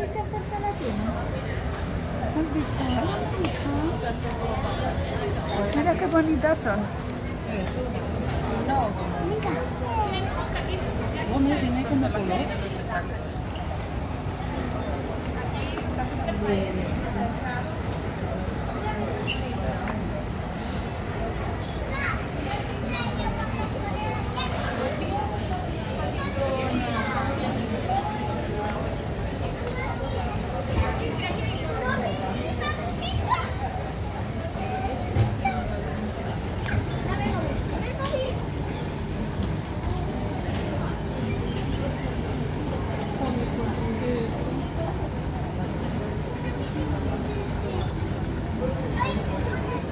¿Qué puerta la tiene? Mira qué bonitas son. Oh, mira, tiene como color.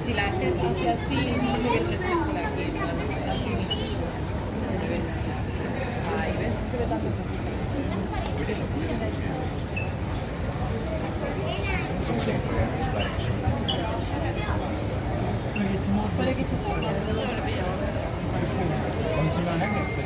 Si la haces hacia así, no se ve el reflejo de aquí, así mismo. Ahí ves, no se ve tanto el reflejo. Quelle che ti fanno? Non si non è che sei